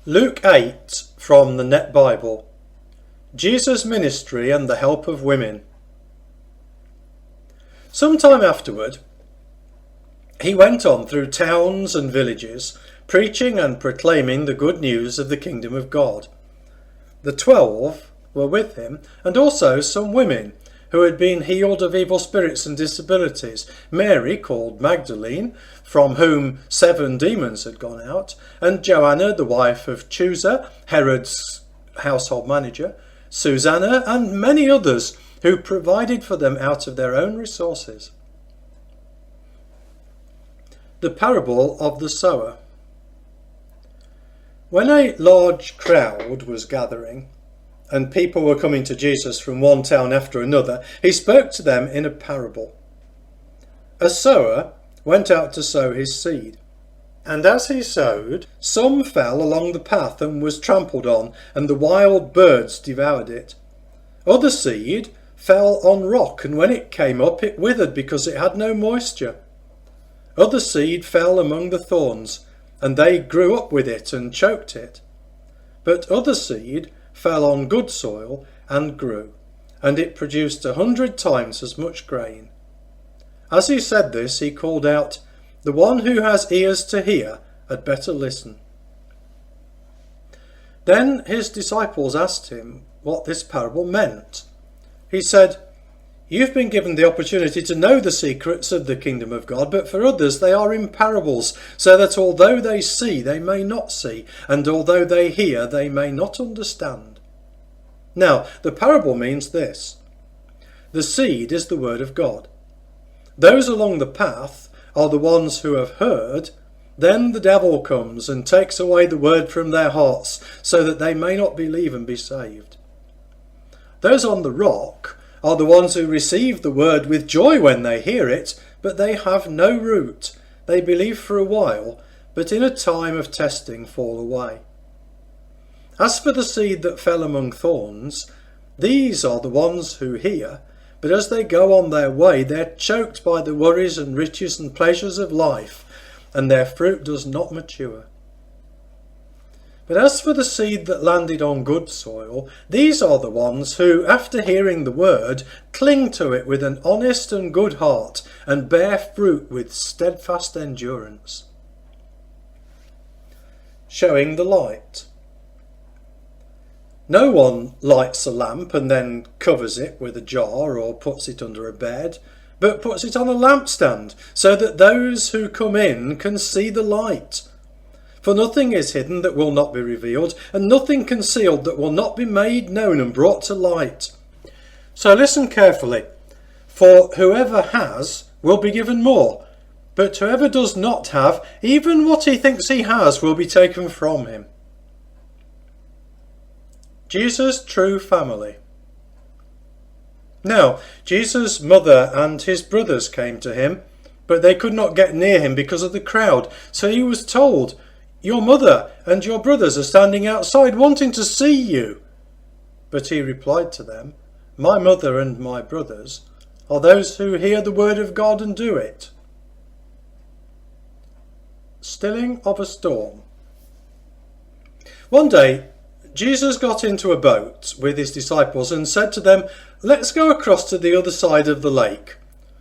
Luke 8 from the Net Bible. Jesus' ministry and the help of women. Some time afterward, he went on through towns and villages, preaching and proclaiming the good news of the kingdom of God. The 12 were with him, and also some women who had been healed of evil spirits and disabilities. Mary, called Magdalene, from whom 7 demons had gone out, and Joanna, the wife of Chusa, Herod's household manager, Susanna, and many others who provided for them out of their own resources. The parable of the sower. When a large crowd was gathering, and people were coming to Jesus from one town after another, he spoke to them in a parable. A sower went out to sow his seed, and as he sowed, some fell along the path and was trampled on, and the wild birds devoured it. Other seed fell on rock, and when it came up, it withered because it had no moisture. Other seed fell among the thorns, and they grew up with it and choked it. But other seed fell on good soil and grew, and it produced 100 times as much grain. As he said this, he called out, "The one who has ears to hear had better listen." Then his disciples asked him what this parable meant. He said, "You've been given the opportunity to know the secrets of the kingdom of God, but for others they are in parables, so that although they see, they may not see, and although they hear, they may not understand." Now, the parable means this. The seed is the word of God. Those along the path are the ones who have heard. Then the devil comes and takes away the word from their hearts, so that they may not believe and be saved. Those on the rock are the ones who receive the word with joy when they hear it, but they have no root. They believe for a while, but in a time of testing fall away. As for the seed that fell among thorns, these are the ones who hear, but as they go on their way, they're choked by the worries and riches and pleasures of life, and their fruit does not mature. But as for the seed that landed on good soil, these are the ones who, after hearing the word, cling to it with an honest and good heart, and bear fruit with steadfast endurance. Showing the light. No one lights a lamp and then covers it with a jar or puts it under a bed, but puts it on a lampstand, so that those who come in can see the light. For nothing is hidden that will not be revealed, and nothing concealed that will not be made known and brought to light. So listen carefully, for whoever has will be given more, but whoever does not have, even what he thinks he has will be taken from him. Jesus' true family. Now, Jesus' mother and his brothers came to him, but they could not get near him because of the crowd. So he was told, "Your mother and your brothers are standing outside wanting to see you." But he replied to them, "My mother and my brothers are those who hear the word of God and do it." Stilling of a storm. One day, Jesus got into a boat with his disciples and said to them, "Let's go across to the other side of the lake."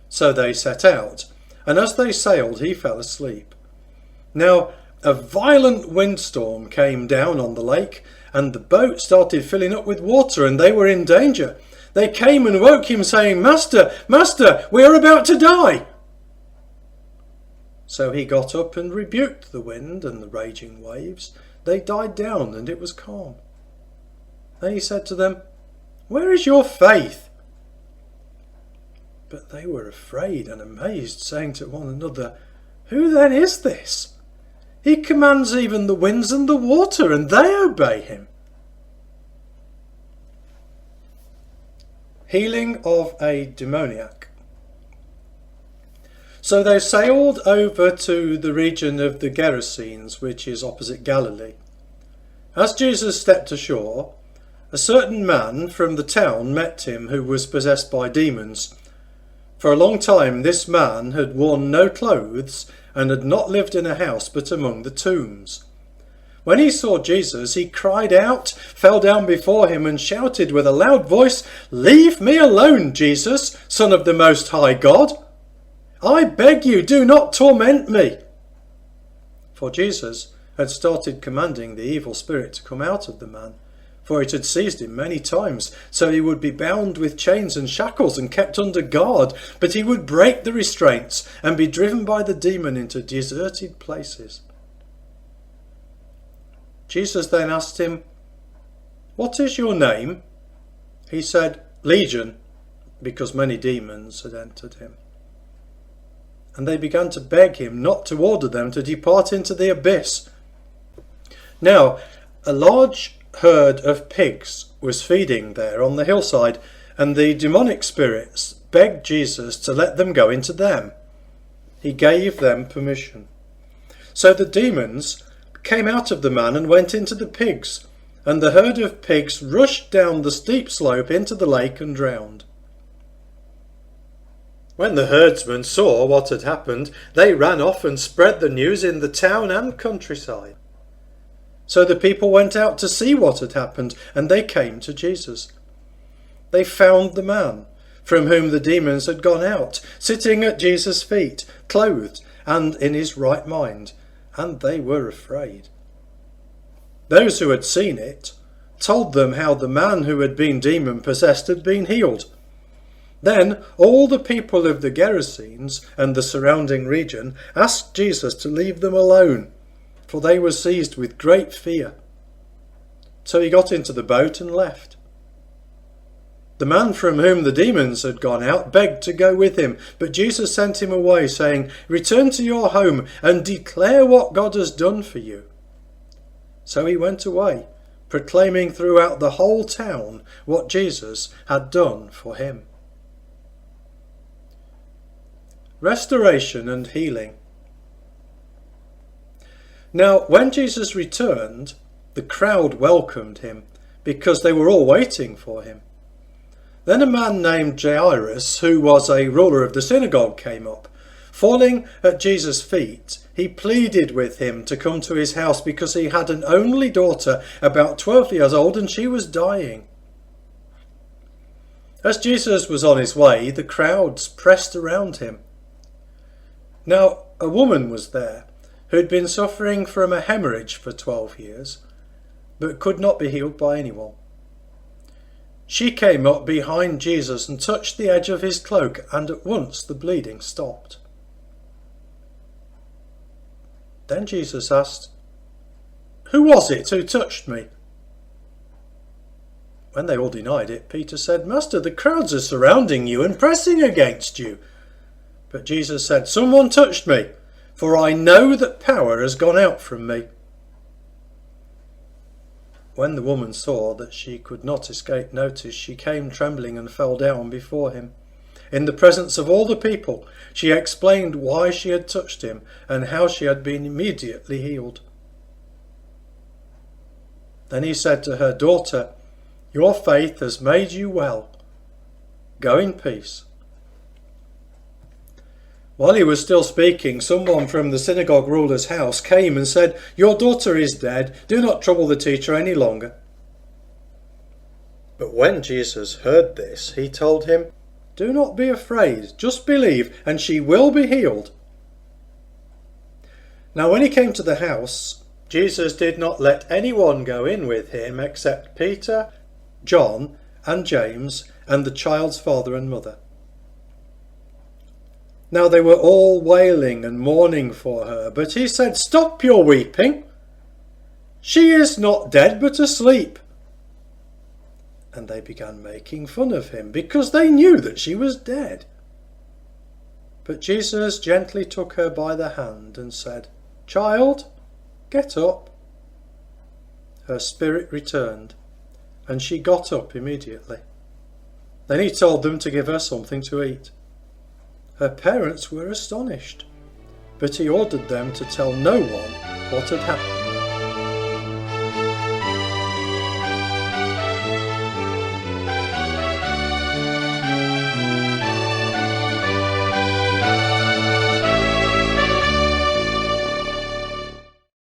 So they set out, and as they sailed, he fell asleep. Now, a violent windstorm came down on the lake, and the boat started filling up with water, and they were in danger. They came and woke him, saying, "Master, Master, we are about to die." So he got up and rebuked the wind and the raging waves. They died down, and it was calm. Then he said to them, "Where is your faith?" But they were afraid and amazed, saying to one another, "Who then is this? He commands even the winds and the water, and they obey him." Healing of a demoniac. So they sailed over to the region of the Gerasenes, which is opposite Galilee. As Jesus stepped ashore, a certain man from the town met him who was possessed by demons. For a long time this man had worn no clothes and had not lived in a house but among the tombs. When he saw Jesus, he cried out, fell down before him, and shouted with a loud voice, "Leave me alone, Jesus, Son of the Most High God. I beg you, do not torment me." For Jesus had started commanding the evil spirit to come out of the man, for it had seized him many times, so he would be bound with chains and shackles and kept under guard, but he would break the restraints and be driven by the demon into deserted places. Jesus then asked him, "What is your name?" He said, "Legion," because many demons had entered him. And they began to beg him not to order them to depart into the abyss. Now, a large herd of pigs was feeding there on the hillside, and the demonic spirits begged Jesus to let them go into them. He gave them permission. So the demons came out of the man and went into the pigs, and the herd of pigs rushed down the steep slope into the lake and drowned. When the herdsmen saw what had happened, they ran off and spread the news in the town and countryside. So the people went out to see what had happened, and they came to Jesus. They found the man from whom the demons had gone out, sitting at Jesus' feet, clothed and in his right mind, and they were afraid. Those who had seen it told them how the man who had been demon-possessed had been healed. Then all the people of the Gerasenes and the surrounding region asked Jesus to leave them alone, for they were seized with great fear. So he got into the boat and left. The man from whom the demons had gone out begged to go with him, but Jesus sent him away, saying, "Return to your home and declare what God has done for you." So he went away, proclaiming throughout the whole town what Jesus had done for him. Restoration and healing. Now, when Jesus returned, the crowd welcomed him, because they were all waiting for him. Then a man named Jairus, who was a ruler of the synagogue, came up. Falling at Jesus' feet, he pleaded with him to come to his house, because he had an only daughter, about 12 years old, and she was dying. As Jesus was on his way, the crowds pressed around him. Now, a woman was there who had been suffering from a hemorrhage for 12 years, but could not be healed by anyone. She came up behind Jesus and touched the edge of his cloak, and at once the bleeding stopped. Then Jesus asked, "Who was it who touched me?" When they all denied it, Peter said, "Master, the crowds are surrounding you and pressing against you." But Jesus said, "Someone touched me, for I know that power has gone out from me." When the woman saw that she could not escape notice, she came trembling and fell down before him. In the presence of all the people, she explained why she had touched him and how she had been immediately healed. Then he said to her, "Daughter, your faith has made you well. Go in peace." While he was still speaking, someone from the synagogue ruler's house came and said, "Your daughter is dead. Do not trouble the teacher any longer." But when Jesus heard this, he told him, "Do not be afraid. Just believe, and she will be healed." Now when he came to the house, Jesus did not let anyone go in with him except Peter, John, and James, and the child's father and mother. Now they were all wailing and mourning for her, but he said, "Stop your weeping. She is not dead, but asleep." And they began making fun of him, because they knew that she was dead. But Jesus gently took her by the hand and said, "Child, get up." Her spirit returned, and she got up immediately. Then he told them to give her something to eat. Her parents were astonished, but he ordered them to tell no one what had happened.